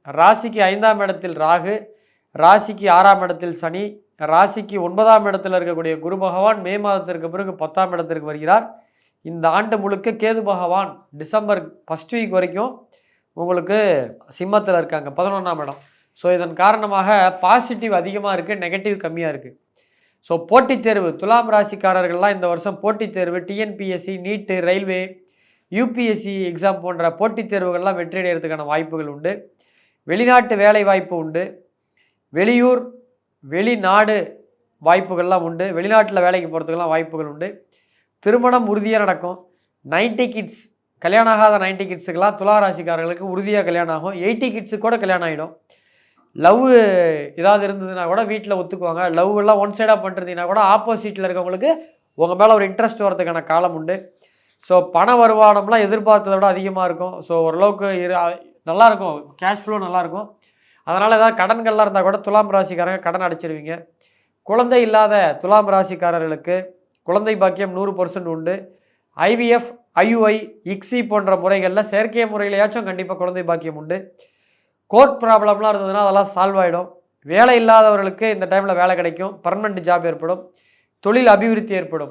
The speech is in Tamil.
ராசிக்கு 5ஆம் இடத்தில் ராகு, ராசிக்கு 6ஆம் இடத்தில் சனி, ராசிக்கு 9ஆம் இடத்தில் இருக்கக்கூடிய குரு பகவான் மே மாதத்திற்கு பிறகு 10ஆம் இடத்திற்கு வருகிறார். இந்த ஆண்டு முழுக்க கேது பகவான் டிசம்பர் ஃபர்ஸ்ட் வீக் வரைக்கும் உங்களுக்கு சிம்மத்தில் இருக்காங்க, 11ஆம் இடம். ஸோ இதன் காரணமாக பாசிட்டிவ் அதிகமாக இருக்குது, நெகட்டிவ் கம்மியாக இருக்குது. ஸோ போட்டித் தேர்வு துலாம் ராசிக்காரர்கள்லாம் இந்த வருஷம் போட்டித் தேர்வு டிஎன்பிஎஸ்சி, நீட்டு, ரயில்வே, யூபிஎஸ்சி எக்ஸாம் போன்ற போட்டித் தேர்வுகள்லாம் வெற்றியடைகிறதுக்கான வாய்ப்புகள் உண்டு. வெளிநாட்டு வேலை வாய்ப்பு உண்டு. வெளியூர் வெளிநாடு வாய்ப்புகள்லாம் உண்டு. வெளிநாட்டில் வேலைக்கு போகிறதுக்கெல்லாம் வாய்ப்புகள் உண்டு. திருமணம் உறுதியாக நடக்கும். 90 கிட்ஸ் கல்யாணம் ஆகாத 90 கிட்ஸுக்கெல்லாம் துலா ராசிக்காரர்களுக்கு உறுதியாக கல்யாணம் ஆகும். 80 கிட்ஸுக்கு கூட கல்யாணம் ஆகிடும். லவ் ஏதாவது இருந்ததுன்னா கூட வீட்டில் ஒத்துக்குவாங்க. லவ் எல்லாம் ஒன் சைடாக பண்ணுறதுனா கூட ஆப்போசிட்டில் இருக்கவங்களுக்கு உங்கள் மேலே ஒரு இன்ட்ரெஸ்ட் வரதுக்கான காலம் உண்டு. ஸோ பண வருமானம்லாம் எதிர்பார்த்ததை விட அதிகமாக இருக்கும். ஸோ ஓரளவுக்கு நல்லாயிருக்கும், கேஷ் ஃப்ளோ நல்லாயிருக்கும். அதனால் ஏதாவது கடன்கள்லாம் இருந்தால் கூட துலாம் ராசிக்காரங்க கடன் அடைச்சிடுவீங்க. குழந்தை இல்லாத துலாம் ராசிக்காரர்களுக்கு குழந்தை பாக்கியம் 100% உண்டு. ஐவிஎஃப், ஐயுஐ, இக்ஸி போன்ற முறைகளில் செயற்கை முறையிலையாச்சும் கண்டிப்பாக குழந்தை பாக்கியம் உண்டு. கோர்ட் ப்ராப்ளம்லாம் இருந்ததுன்னா அதெல்லாம் சால்வ் ஆகிடும். வேலை இல்லாதவர்களுக்கு இந்த டைமில் வேலை கிடைக்கும், பர்மனெண்ட் ஜாப் ஏற்படும், தொழில் அபிவிருத்தி ஏற்படும்.